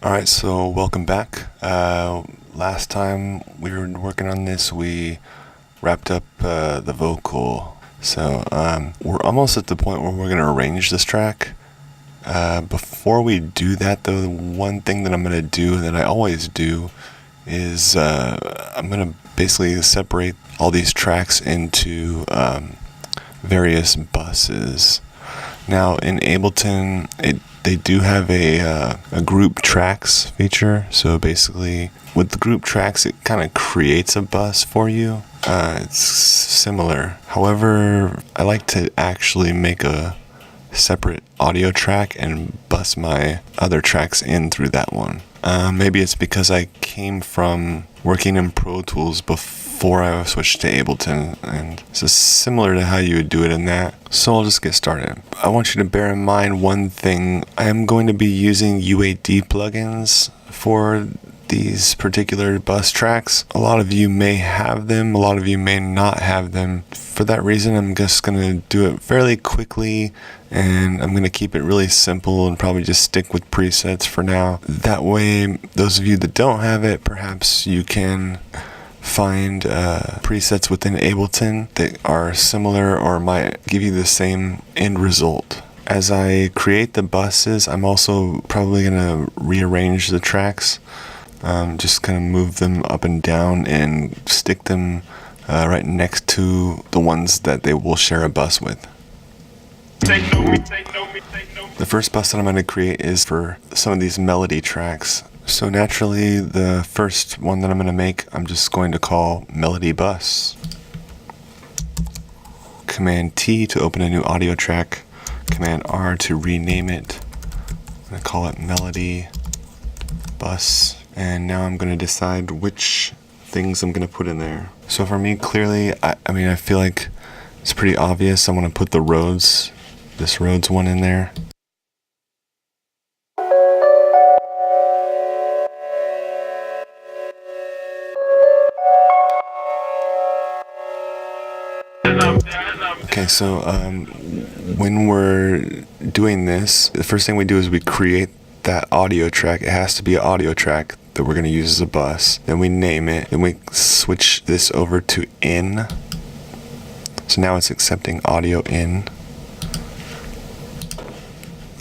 Alright, so welcome back. Last time we were working on this, we wrapped up the vocal. So we're almost at the point where we're going to arrange this track. Before we do that, though, the one thing that I'm going to do that I always do is I'm going to basically separate all these tracks into various buses. Now in Ableton, they do have a group tracks feature. So basically, with the group tracks, it kind of creates a bus for you. It's similar. However, I like to actually make a separate audio track and bus my other tracks in through that one. Maybe it's because I came from working in Pro Tools before I switched to Ableton, and it's similar to how you would do it in that. So I'll just get started. I want you to bear in mind one thing. I am going to be using UAD plugins for these particular bus tracks. A lot of you may have them, a lot of you may not have them. For that reason, I'm just going to do it fairly quickly, and I'm going to keep it really simple and probably just stick with presets for now. That way, those of you that don't have it, perhaps you can find presets within Ableton that are similar or might give you the same end result. As I create the buses, I'm also probably going to rearrange the tracks. Just kind of move them up and down and stick them right next to the ones that they will share a bus with. The first bus that I'm going to create is for some of these melody tracks. So naturally, the first one that I'm going to make, I'm just going to call Melody Bus. Command T to open a new audio track. Command R to rename it. I'm going to call it Melody Bus. And now I'm going to decide which things I'm going to put in there. So for me, clearly, I feel like it's pretty obvious. I want to put the Rhodes, this Rhodes one in there. Okay, so when we're doing this, the first thing we do is we create that audio track. It has to be an audio track that we're going to use as a bus. Then we name it. Then we switch this over to in. So now it's accepting audio in.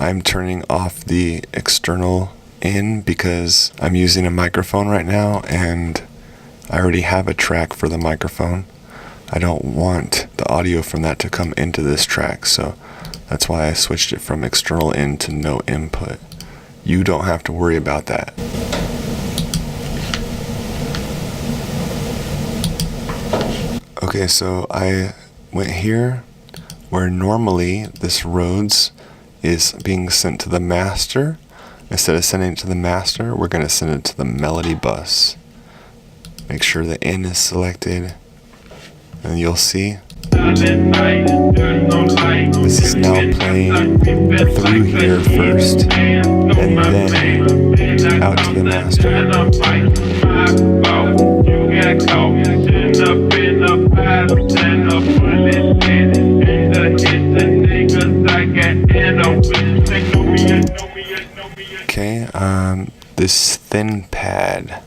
I'm turning off the external in because I'm using a microphone right now and I already have a track for the microphone. I don't want the audio from that to come into this track, so that's why I switched it from external in to no input. You don't have to worry about that. Okay, so I went here where normally this Rhodes is being sent to the master. Instead of sending it to the master, we're going to send it to the melody bus. Make sure the N is selected, and you'll see this is now playing through here first, and then out to the master. Okay, this thin pad.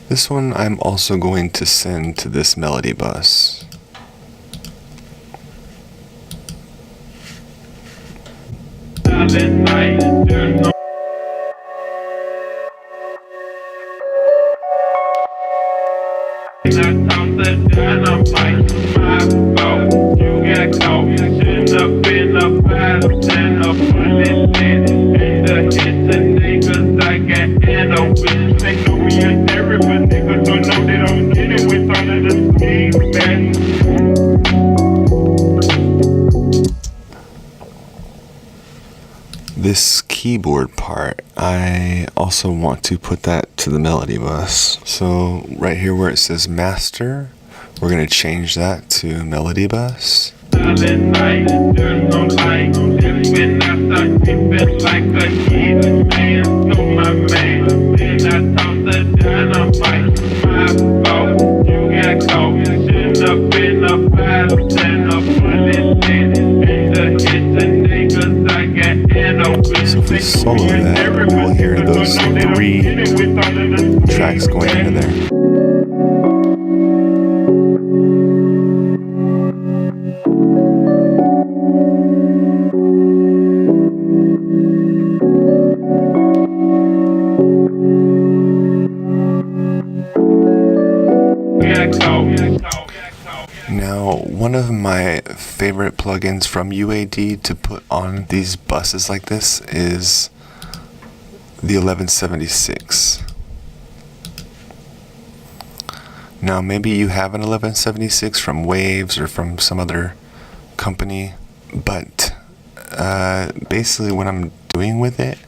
This one I'm also going to send to this melody bus. This keyboard part, I also want to put that to the melody bus. So right here where it says master, we're going to change that to melody bus. to that, you will hear those 3 tracks going into there. Now, one of my favorite plugins from UAD to put on these buses like this is the 1176. Now, maybe you have an 1176 from Waves or from some other company, but basically what I'm doing with it,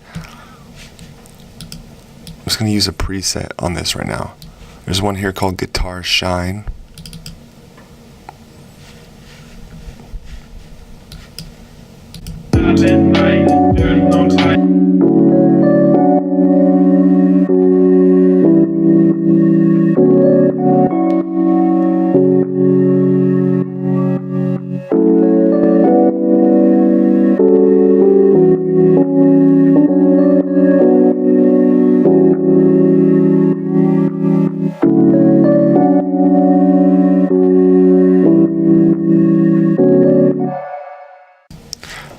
I'm just going to use a preset on this right now. There's one here called Guitar Shine.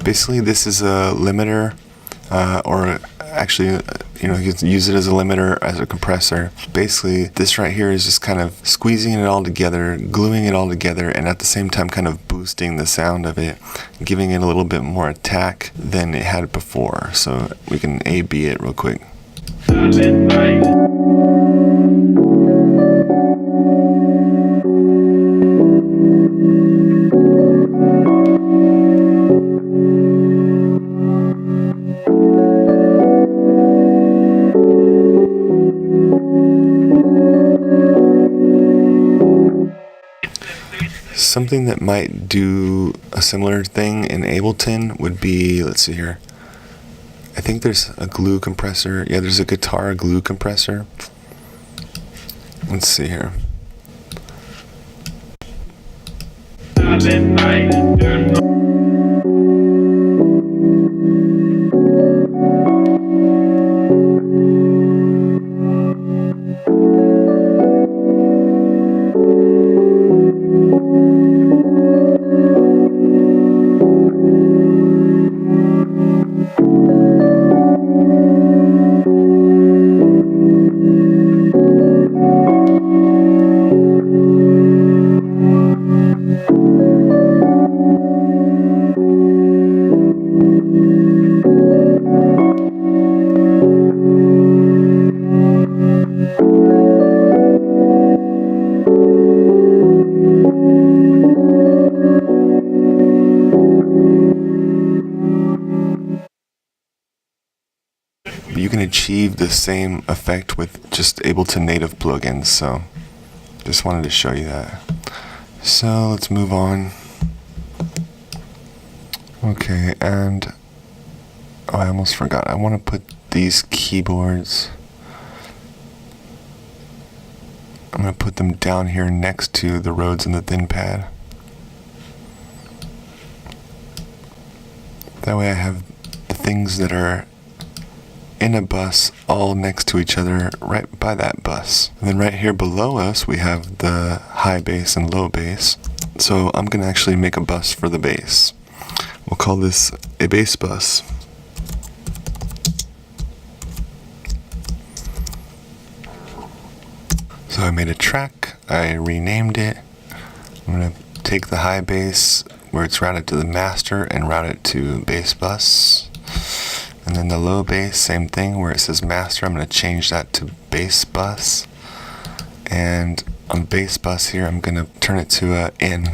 Basically, this is a limiter, or actually, you can use it as a limiter, as a compressor. Basically, this right here is just kind of squeezing it all together, gluing it all together, and at the same time kind of boosting the sound of it, giving it a little bit more attack than it had before. So we can A/B it real quick. Something that might do a similar thing in Ableton would be, let's see here, I think there's a glue compressor. Yeah, there's a guitar glue compressor. Let's see here. You can achieve the same effect with just Ableton native plugins, so just wanted to show you that. So let's move on. Okay, and I almost forgot. I want to put these keyboards, I'm going to put them down here next to the Rhodes and the thin pad. That way I have the things that are in a bus all next to each other right by that bus. And then right here below us we have the high bass and low bass. So I'm going to actually make a bus for the bass. We'll call this a bass bus. So I made a track, I renamed it. I'm going to take the high bass where it's routed to the master and route it to bass bus. And then the low bass, same thing, where it says master, I'm going to change that to bass bus. And on bass bus here, I'm going to turn it to a in.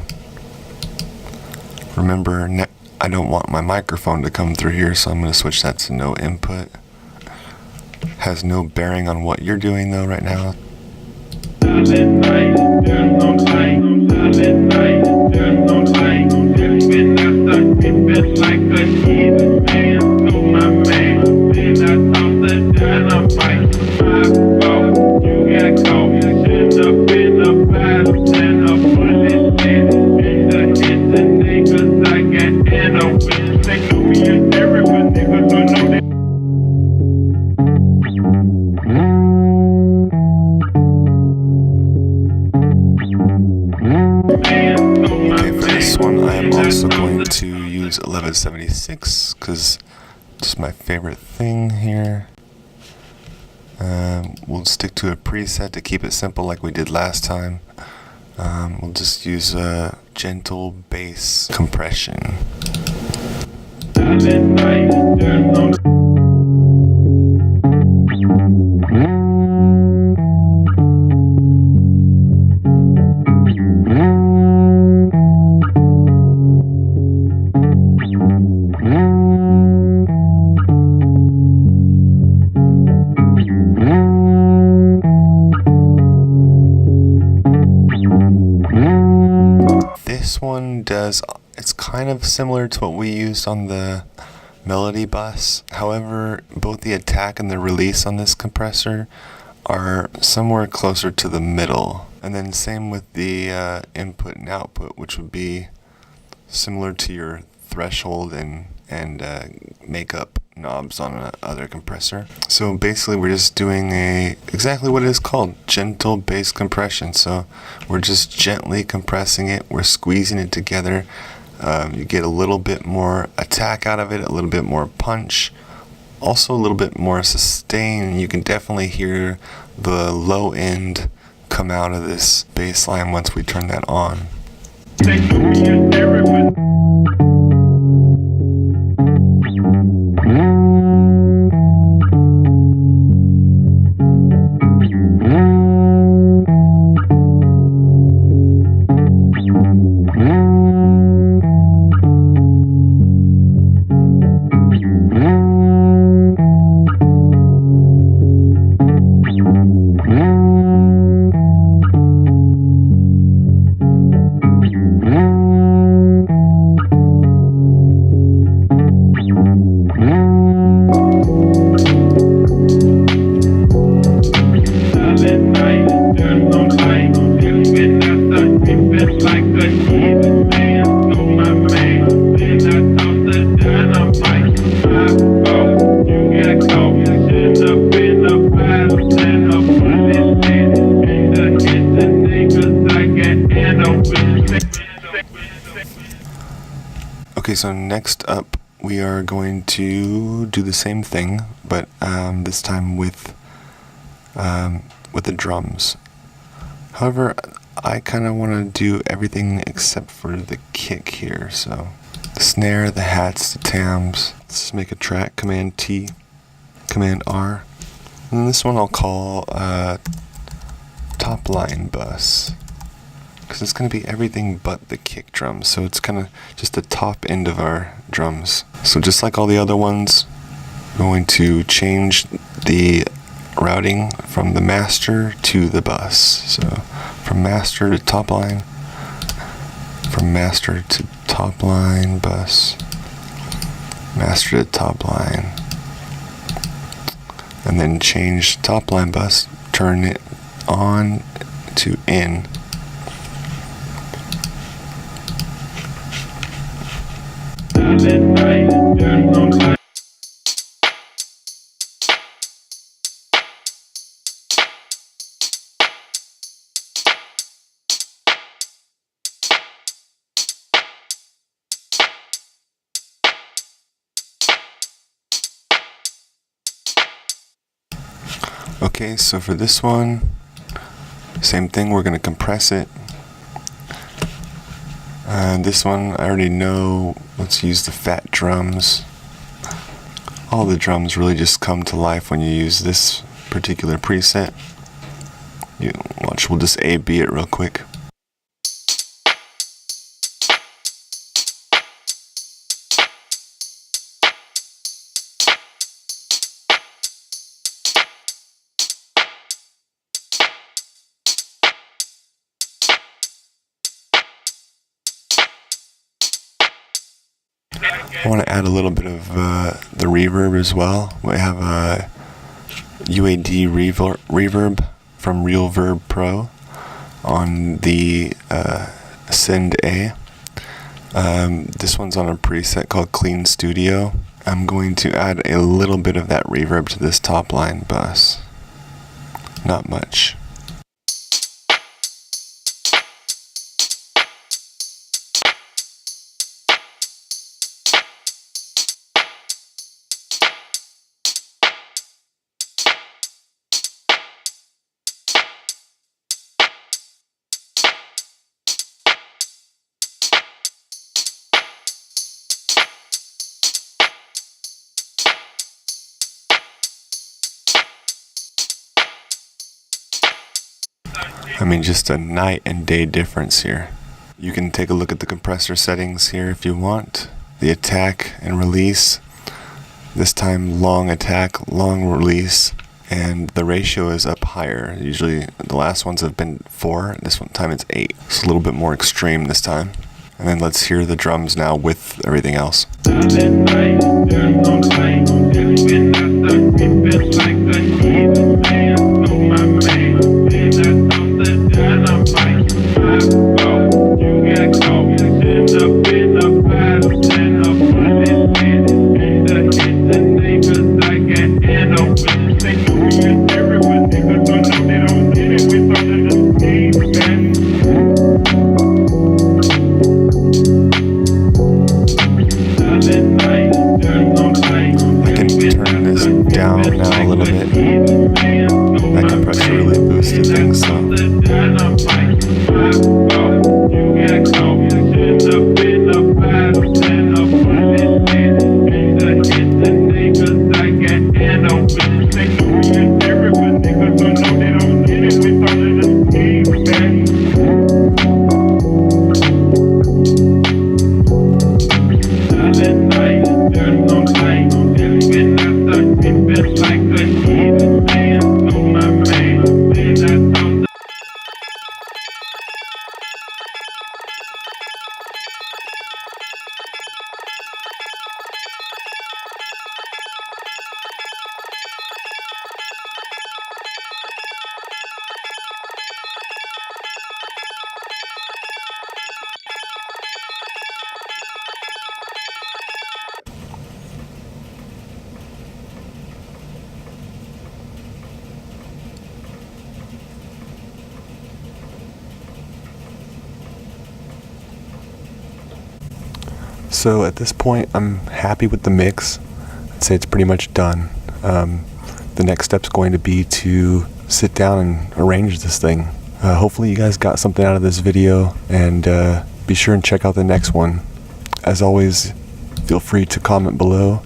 Remember, I don't want my microphone to come through here, so I'm going to switch that to no input. Has no bearing on what you're doing though right now. use 1176 because it's my favorite thing here. We'll stick to a preset to keep it simple like we did last time. We'll just use a gentle bass compression. This one it's kind of similar to what we used on the melody bus. However, both the attack and the release on this compressor are somewhere closer to the middle. And then same with the input and output, which would be similar to your threshold and makeup knobs on another compressor. So basically we're just doing exactly what it is called, gentle bass compression. So we're just gently compressing it, we're squeezing it together. You get a little bit more attack out of it, a little bit more punch, also a little bit more sustain. You can definitely hear the low end come out of this bass line once we turn that on. Okay, so next up we are going to do the same thing, but this time with the drums. However, I kind of want to do everything except for the kick here. So the snare, the hats, the tams. Let's just make a track, Command T, Command R. And this one I'll call top line bus, because it's going to be everything but the kick drums. So it's kind of just the top end of our drums. So just like all the other ones, I'm going to change the routing from the master to the bus. So from master to top line, from master to top line bus, master to top line, and then change top line bus, turn it on to in. Okay, so for this one, same thing, we're going to compress it. This one I already know, let's use the fat drums. All the drums really just come to life when you use this particular preset. You watch, we'll just A-B it real quick. I want to add a little bit of the reverb as well. We have a UAD reverb from RealVerb Pro on the Send A. This one's on a preset called Clean Studio. I'm going to add a little bit of that reverb to this top line bus. Not much. I mean, just a night and day difference here. You can take a look at the compressor settings here if you want. The attack and release. This time long attack, long release. And the ratio is up higher. Usually the last ones have been 4. This one time it's 8. It's a little bit more extreme this time. And then let's hear the drums now with everything else. Down now a little bit. That compressor really boosted things, so. So at this point, I'm happy with the mix. I'd say it's pretty much done. The next step's going to be to sit down and arrange this thing. Hopefully you guys got something out of this video, and be sure and check out the next one. As always, feel free to comment below.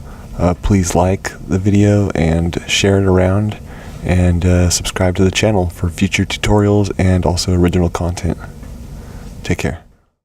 Please like the video and share it around, and subscribe to the channel for future tutorials and also original content. Take care.